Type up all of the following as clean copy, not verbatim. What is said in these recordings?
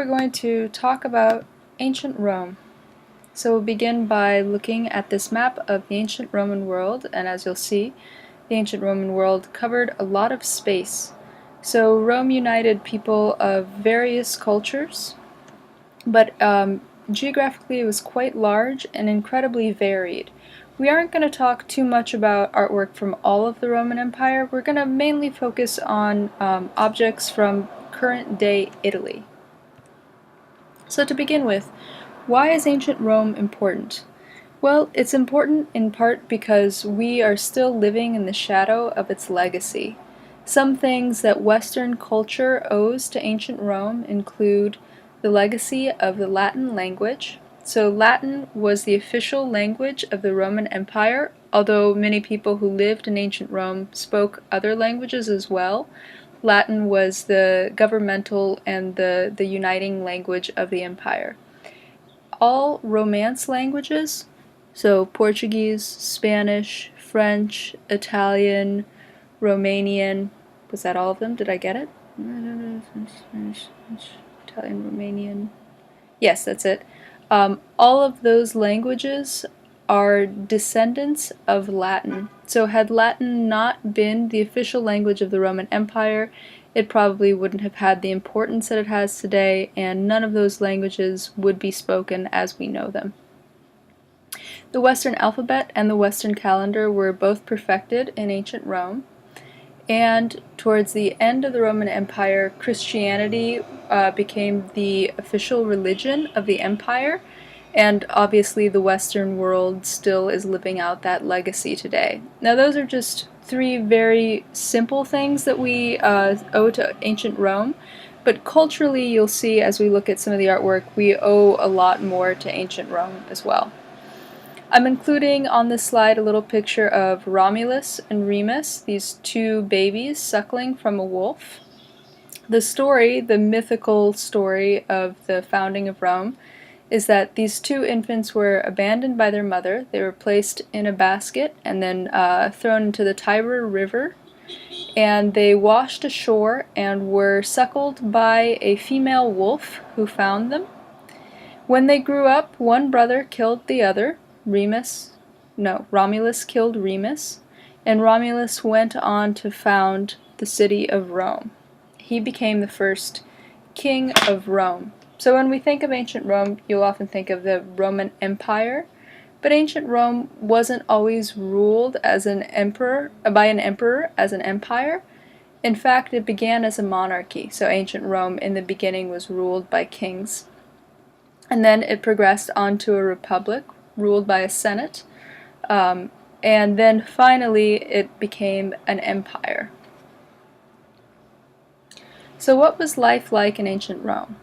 we're going to talk about ancient Rome. So we'll begin by looking at this map of the ancient Roman world, and as you'll see, the ancient Roman world covered a lot of space. So Rome united people of various cultures, but geographically it was quite large and incredibly varied. We aren't going to talk too much about artwork from all of the Roman Empire. We're going to mainly focus on objects from current-day Italy. So to begin with, why is ancient Rome important? Well, it's important in part because we are still living in the shadow of its legacy. Some things that Western culture owes to ancient Rome include the legacy of the Latin language. So Latin was the official language of the Roman Empire, although many people who lived in ancient Rome spoke other languages as well. Latin was the governmental and the uniting language of the empire. All Romance languages, so Portuguese, Spanish, French, Italian, Romanian, was that all of them? Did I get it? Spanish, Italian, Romanian. Yes, that's it. All of those languages are descendants of Latin. So had Latin not been the official language of the Roman Empire, it probably wouldn't have had the importance that it has today, and none of those languages would be spoken as we know them. The Western alphabet and the Western calendar were both perfected in ancient Rome, and towards the end of the Roman Empire, Christianity became the official religion of the empire, and obviously the Western world still is living out that legacy today. Now those are just three very simple things that we owe to ancient Rome, but culturally you'll see as we look at some of the artwork we owe a lot more to ancient Rome as well. I'm including on this slide a little picture of Romulus and Remus, these two babies suckling from a wolf. The story, the mythical story of the founding of Rome, is that these two infants were abandoned by their mother. They were placed in a basket and then thrown into the Tiber River, and they washed ashore and were suckled by a female wolf who found them. When they grew up, one brother killed the other. Romulus killed Remus, and Romulus went on to found the city of Rome. He became the first king of Rome. So when we think of ancient Rome, you'll often think of the Roman Empire, but ancient Rome wasn't always ruled as by an emperor as an empire. In fact, it began as a monarchy, so ancient Rome in the beginning was ruled by kings. And then it progressed onto a republic, ruled by a senate, and then finally it became an empire. So what was life like in ancient Rome?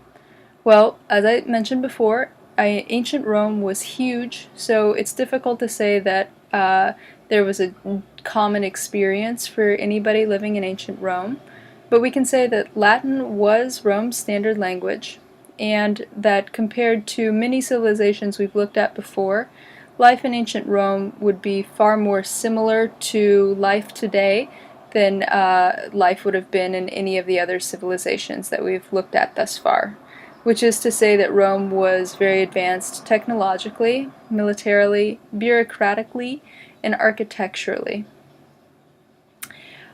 Well, as I mentioned before, ancient Rome was huge, so it's difficult to say that there was a common experience for anybody living in ancient Rome, but we can say that Latin was Rome's standard language, and that compared to many civilizations we've looked at before, life in ancient Rome would be far more similar to life today than life would have been in any of the other civilizations that we've looked at thus far, which is to say that Rome was very advanced technologically, militarily, bureaucratically, and architecturally.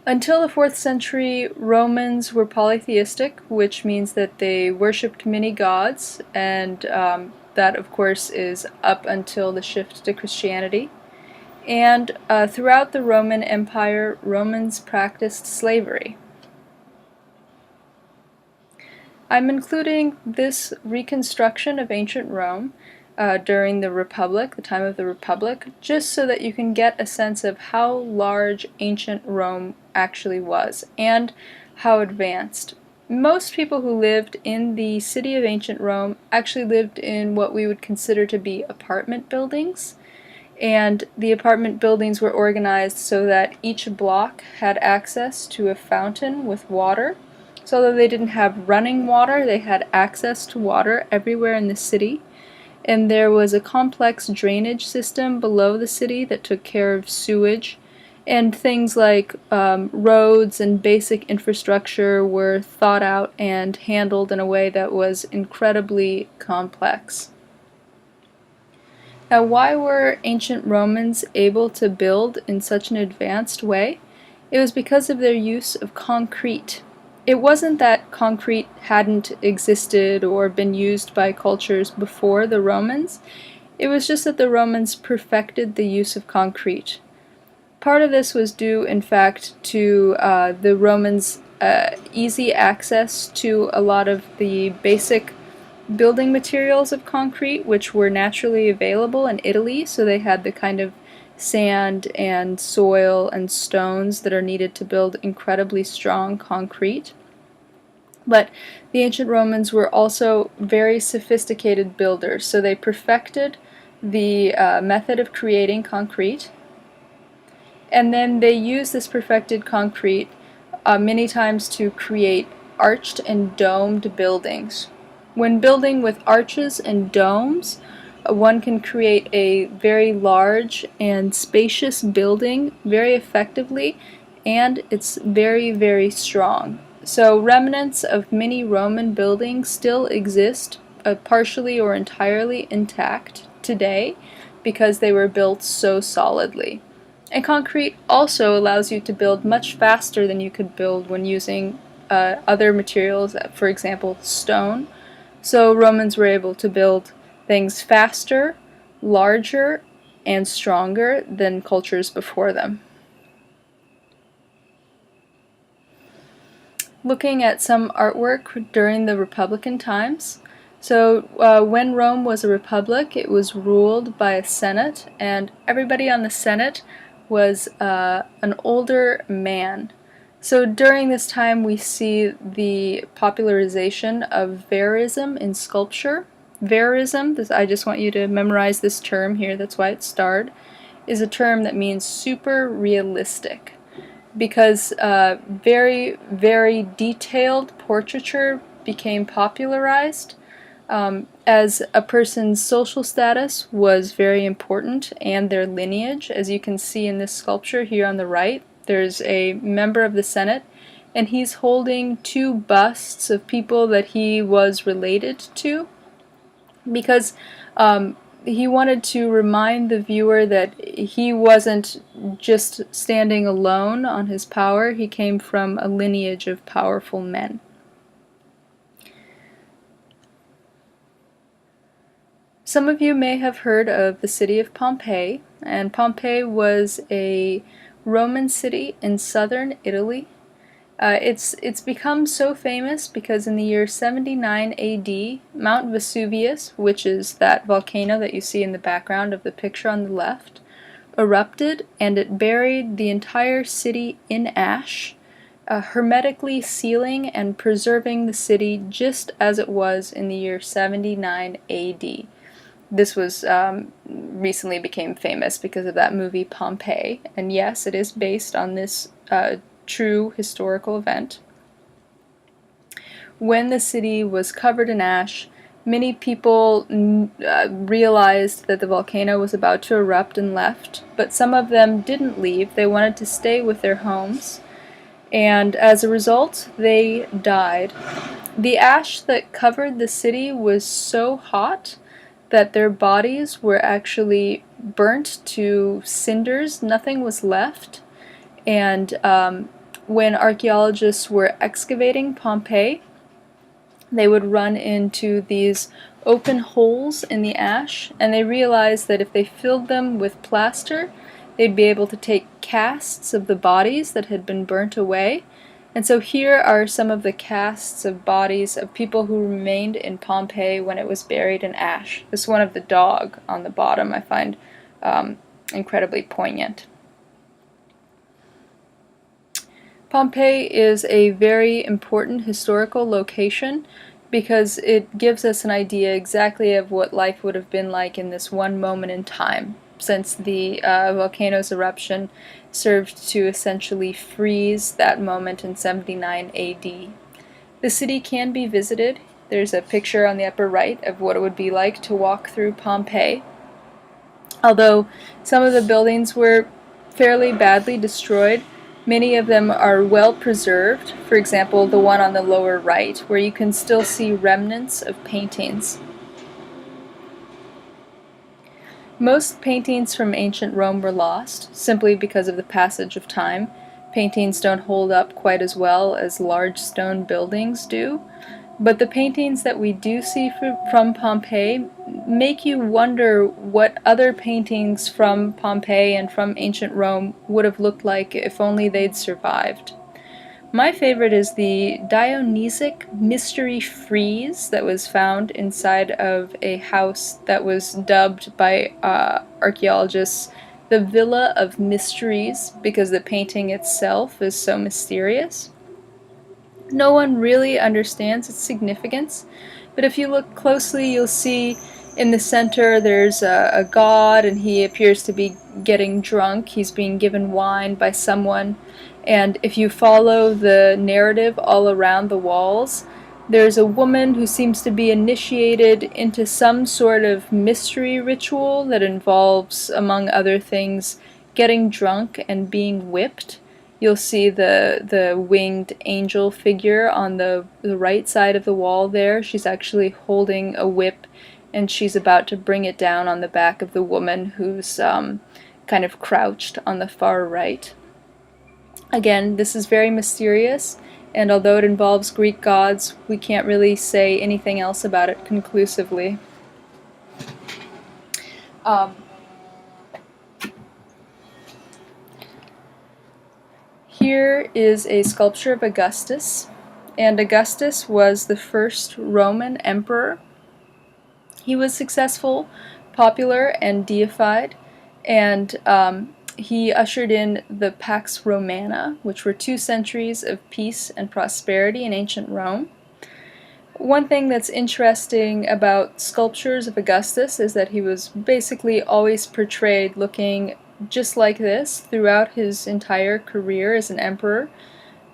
Until the 4th century, Romans were polytheistic, which means that they worshipped many gods, and that of course is up until the shift to Christianity. And throughout the Roman Empire, Romans practiced slavery. I'm including this reconstruction of ancient Rome during the Republic, the time of the Republic, just so that you can get a sense of how large ancient Rome actually was and how advanced. Most people who lived in the city of ancient Rome actually lived in what we would consider to be apartment buildings, and the apartment buildings were organized so that each block had access to a fountain with water. So although they didn't have running water, they had access to water everywhere in the city. And there was a complex drainage system below the city that took care of sewage And things like roads and basic infrastructure were thought out and handled in a way that was incredibly complex. Now, why were ancient Romans able to build in such an advanced way? It was because of their use of concrete. It wasn't that concrete hadn't existed or been used by cultures before the Romans. It was just that the Romans perfected the use of concrete. Part of this was due, in fact, to the Romans' easy access to a lot of the basic building materials of concrete, which were naturally available in Italy, so they had the kind of sand and soil and stones that are needed to build incredibly strong concrete. But the ancient Romans were also very sophisticated builders, so they perfected the method of creating concrete, and then they used this perfected concrete many times to create arched and domed buildings. When building with arches and domes, one can create a very large and spacious building very effectively, and it's very, very strong. So remnants of many Roman buildings still exist, partially or entirely intact today, because they were built so solidly. And concrete also allows you to build much faster than you could build when using other materials, for example, stone. So Romans were able to build things faster, larger, and stronger than cultures before them. Looking at some artwork during the Republican times. So when Rome was a republic, it was ruled by a senate, and everybody on the senate was an older man. So during this time we see the popularization of Verism in sculpture. Verism, I just want you to memorize this term here, that's why it's starred, is a term that means super realistic, because very, very detailed portraiture became popularized. As a person's social status was very important, and their lineage. As you can see in this sculpture here on the right, there's a member of the Senate, and he's holding two busts of people that he was related to, because he wanted to remind the viewer that he wasn't just standing alone on his power, he came from a lineage of powerful men. Some of you may have heard of the city of Pompeii, and Pompeii was a Roman city in southern Italy. It's become so famous because in the year 79 AD, Mount Vesuvius, which is that volcano that you see in the background of the picture on the left, erupted, and it buried the entire city in ash, hermetically sealing and preserving the city just as it was in the year 79 AD. This was recently became famous because of that movie Pompeii, and yes, it is based on this true historical event. When the city was covered in ash, many people realized that the volcano was about to erupt and left, but some of them didn't leave. They wanted to stay with their homes, and as a result, they died. The ash that covered the city was so hot that their bodies were actually burnt to cinders. Nothing was left. And when archaeologists were excavating Pompeii, they would run into these open holes in the ash, and they realized that if they filled them with plaster, they'd be able to take casts of the bodies that had been burnt away. And so here are some of the casts of bodies of people who remained in Pompeii when it was buried in ash. This one of the dog on the bottom I find incredibly poignant. Pompeii is a very important historical location because it gives us an idea exactly of what life would have been like in this one moment in time, since the volcano's eruption served to essentially freeze that moment in 79 AD. The city can be visited. There's a picture on the upper right of what it would be like to walk through Pompeii. Although some of the buildings were fairly badly destroyed. Many of them are well preserved, for example, the one on the lower right, where you can still see remnants of paintings. Most paintings from ancient Rome were lost, simply because of the passage of time. Paintings don't hold up quite as well as large stone buildings do, but the paintings that we do see from Pompeii make you wonder what other paintings from Pompeii and from ancient Rome would have looked like if only they'd survived. My favorite is the Dionysic mystery frieze that was found inside of a house that was dubbed by archaeologists the Villa of Mysteries because the painting itself is so mysterious. No one really understands its significance, but if you look closely, you'll see in the center there's a god, and he appears to be getting drunk. He's being given wine by someone, and if you follow the narrative all around the walls, there's a woman who seems to be initiated into some sort of mystery ritual that involves, among other things, getting drunk and being whipped. You'll see the winged angel figure on the right side of the wall there. She's actually holding a whip, and she's about to bring it down on the back of the woman who's kind of crouched on the far right. Again, this is very mysterious, and although it involves Greek gods, we can't really say anything else about it conclusively. Here is a sculpture of Augustus, and Augustus was the first Roman emperor. He was successful, popular, and deified, and he ushered in the Pax Romana, which were 2 centuries of peace and prosperity in ancient Rome. One thing that's interesting about sculptures of Augustus is that he was basically always portrayed looking just like this throughout his entire career as an emperor.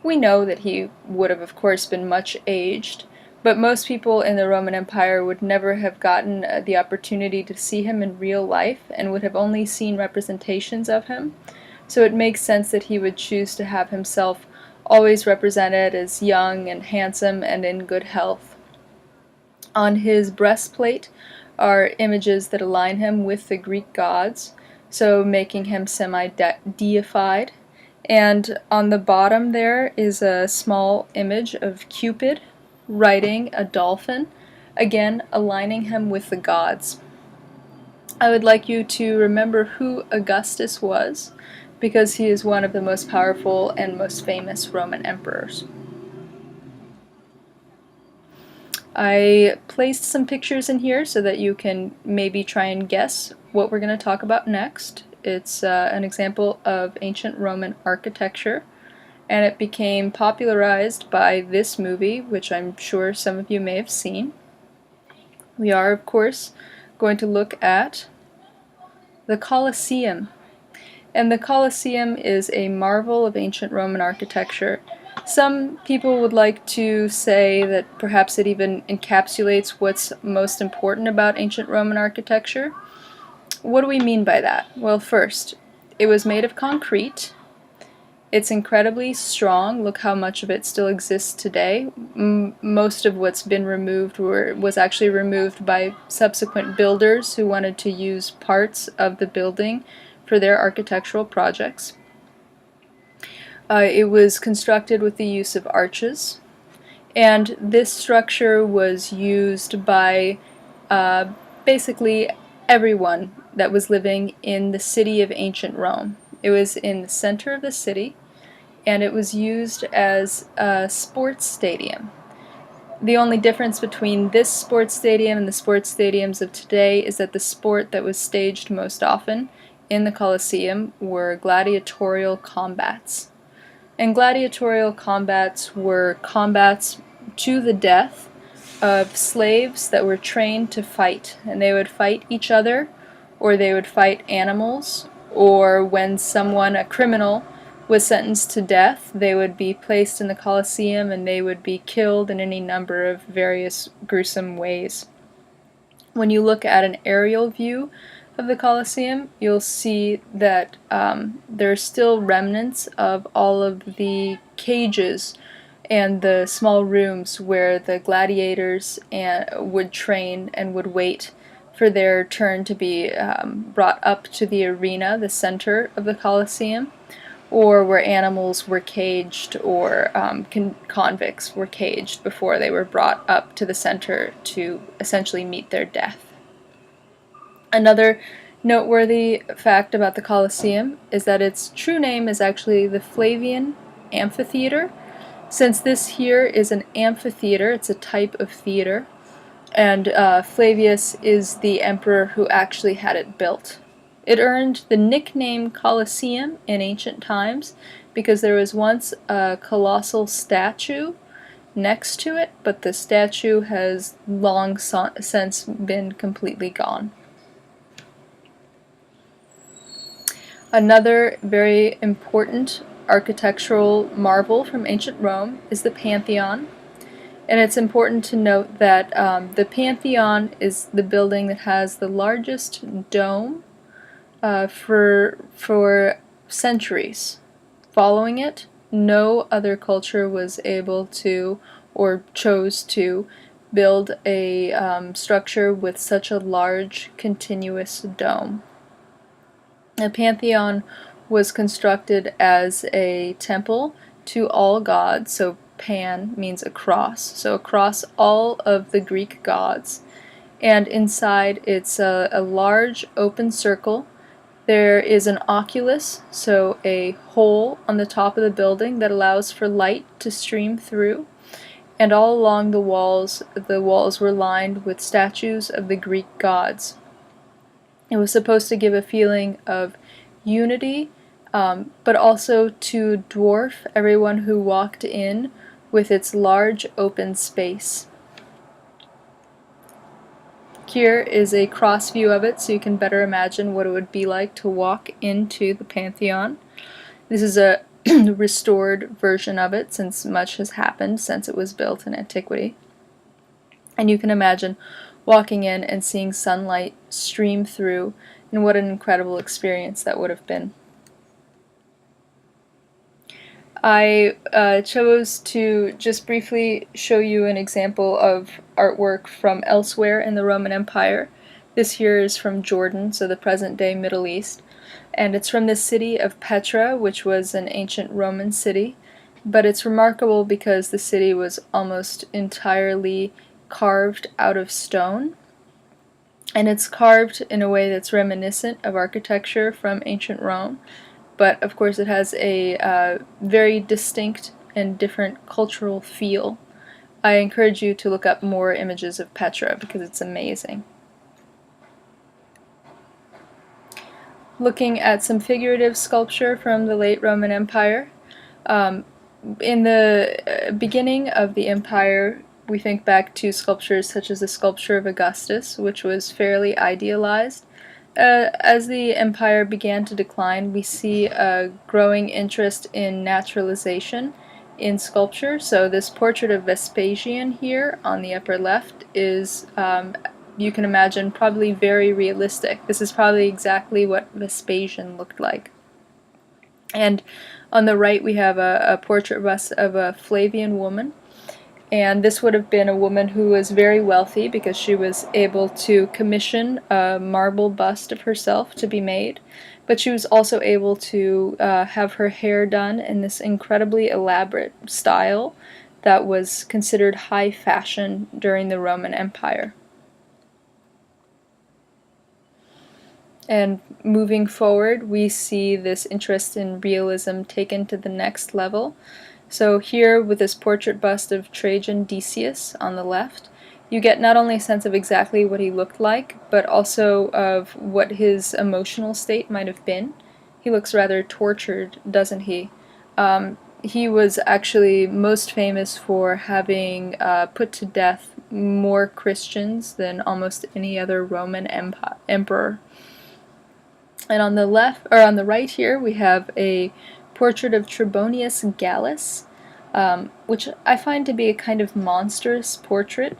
We know that he would have, of course, been much aged, but most people in the Roman Empire would never have gotten the opportunity to see him in real life and would have only seen representations of him. So it makes sense that he would choose to have himself always represented as young and handsome and in good health. On his breastplate are images that align him with the Greek gods, so making him semi-deified. And on the bottom there is a small image of Cupid riding a dolphin, again aligning him with the gods. I would like you to remember who Augustus was, because he is one of the most powerful and most famous Roman emperors. I placed some pictures in here so that you can maybe try and guess what we're going to talk about next. It's an example of ancient Roman architecture, and it became popularized by this movie, which I'm sure some of you may have seen. We are, of course, going to look at the Colosseum. And the Colosseum is a marvel of ancient Roman architecture. Some people would like to say that perhaps it even encapsulates what's most important about ancient Roman architecture. What do we mean by that? Well, first, it was made of concrete. It's incredibly strong. Look how much of it still exists today. Most of what's been removed was actually removed by subsequent builders who wanted to use parts of the building for their architectural projects. It was constructed with the use of arches, and this structure was used by basically everyone that was living in the city of ancient Rome. It was in the center of the city, and it was used as a sports stadium. The only difference between this sports stadium and the sports stadiums of today is that the sport that was staged most often in the Colosseum were gladiatorial combats. And gladiatorial combats were combats to the death of slaves that were trained to fight. And they would fight each other, or they would fight animals, or when someone, a criminal, was sentenced to death, they would be placed in the Colosseum and they would be killed in any number of various gruesome ways. When you look at an aerial view of the Colosseum, you'll see that there are still remnants of all of the cages and the small rooms where the gladiators would train and would wait for their turn to be brought up to the arena, the center of the Colosseum, or where animals were caged, or convicts were caged before they were brought up to the center to essentially meet their death. Another noteworthy fact about the Colosseum is that its true name is actually the Flavian Amphitheater. Since this here is an amphitheater, it's a type of theater, and Flavius is the emperor who actually had it built. It earned the nickname Colosseum in ancient times because there was once a colossal statue next to it, but the statue has long since been completely gone. Another very important architectural marvel from ancient Rome is the Pantheon. And it's important to note that the Pantheon is the building that has the largest dome for centuries. Following it, no other culture was able to or chose to build a structure with such a large continuous dome. The Pantheon was constructed as a temple to all gods, so Pan means across, so across all of the Greek gods. And inside it's a large open circle. There is an oculus, so a hole on the top of the building that allows for light to stream through. And all along the walls were lined with statues of the Greek gods. It was supposed to give a feeling of unity, but also to dwarf everyone who walked in with its large open space. Here is a cross view of it so you can better imagine what it would be like to walk into the Pantheon. This is a restored version of it since much has happened since it was built in antiquity. And you can imagine walking in and seeing sunlight stream through, and what an incredible experience that would have been. I chose to just briefly show you an example of artwork from elsewhere in the Roman Empire. This here is from Jordan, so the present-day Middle East, and it's from the city of Petra, which was an ancient Roman city, but it's remarkable because the city was almost entirely carved out of stone, and it's carved in a way that's reminiscent of architecture from ancient Rome. But of course it has a very distinct and different cultural feel. I encourage you to look up more images of Petra because it's amazing. Looking at some figurative sculpture from the late Roman Empire. In the beginning of the empire, we think back to sculptures such as the sculpture of Augustus, which was fairly idealized. As the empire began to decline, we see a growing interest in naturalization in sculpture. So this portrait of Vespasian here on the upper left is, you can imagine, probably very realistic. This is probably exactly what Vespasian looked like. And on the right we have a portrait bust of a Flavian woman. And this would have been a woman who was very wealthy because she was able to commission a marble bust of herself to be made. But she was also able to have her hair done in this incredibly elaborate style that was considered high fashion during the Roman Empire. And moving forward, we see this interest in realism taken to the next level. So here, with this portrait bust of Trajan Decius on the left, you get not only a sense of exactly what he looked like, but also of what his emotional state might have been. He looks rather tortured, doesn't he? He was actually most famous for having put to death more Christians than almost any other Roman emperor. And on the left, or on the right here, we have a portrait of Trebonius Gallus, which I find to be a kind of monstrous portrait.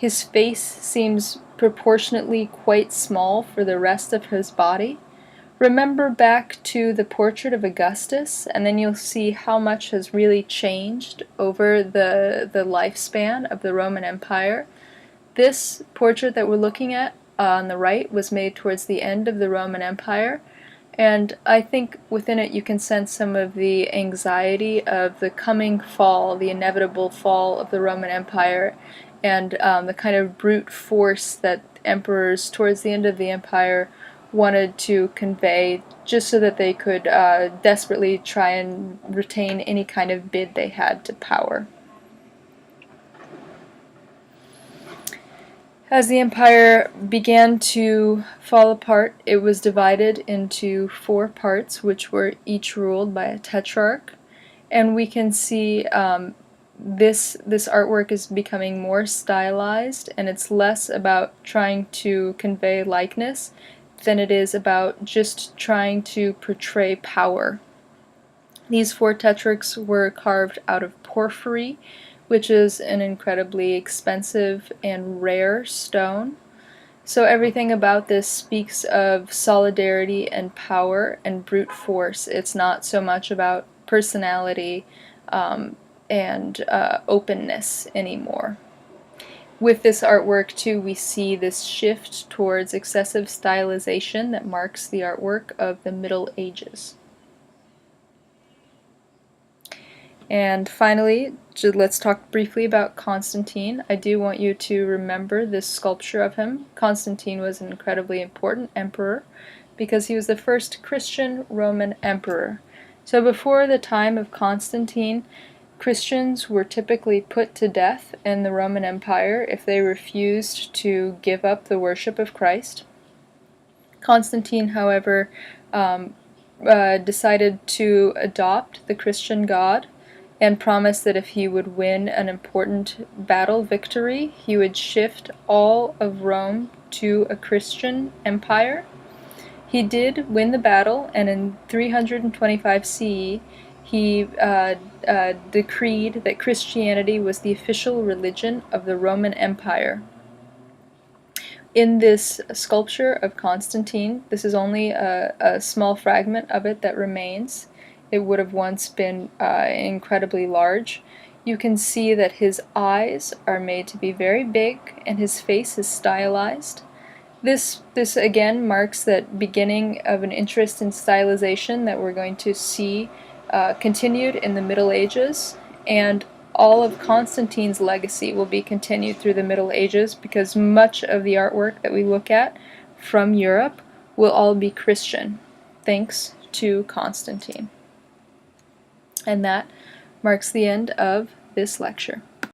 His face seems proportionately quite small for the rest of his body. Remember back to the portrait of Augustus, and then you'll see how much has really changed over the lifespan of the Roman Empire. This portrait that we're looking at on the right was made towards the end of the Roman Empire, and I think within it you can sense some of the anxiety of the coming fall, the inevitable fall of the Roman Empire, and the kind of brute force that emperors towards the end of the empire wanted to convey just so that they could desperately try and retain any kind of bid they had to power. As the empire began to fall apart, it was divided into 4 parts, which were each ruled by a tetrarch. And we can see this artwork is becoming more stylized, and it's less about trying to convey likeness than it is about just trying to portray power. These 4 tetrarchs were carved out of porphyry, which is an incredibly expensive and rare stone. So everything about this speaks of solidarity and power and brute force. It's not so much about personality and openness anymore. With this artwork, too, we see this shift towards excessive stylization that marks the artwork of the Middle Ages. And finally, let's talk briefly about Constantine. I do want you to remember this sculpture of him. Constantine was an incredibly important emperor because he was the first Christian Roman emperor. So before the time of Constantine, Christians were typically put to death in the Roman Empire if they refused to give up the worship of Christ. Constantine, however, decided to adopt the Christian God and promised that if he would win an important battle victory, he would shift all of Rome to a Christian empire. He did win the battle, and in 325 CE, he decreed that Christianity was the official religion of the Roman Empire. In this sculpture of Constantine, this is only a small fragment of it that remains. It would have once been incredibly large. You can see that his eyes are made to be very big and his face is stylized. This again marks that beginning of an interest in stylization that we're going to see continued in the Middle Ages, and all of Constantine's legacy will be continued through the Middle Ages because much of the artwork that we look at from Europe will all be Christian, thanks to Constantine. And that marks the end of this lecture.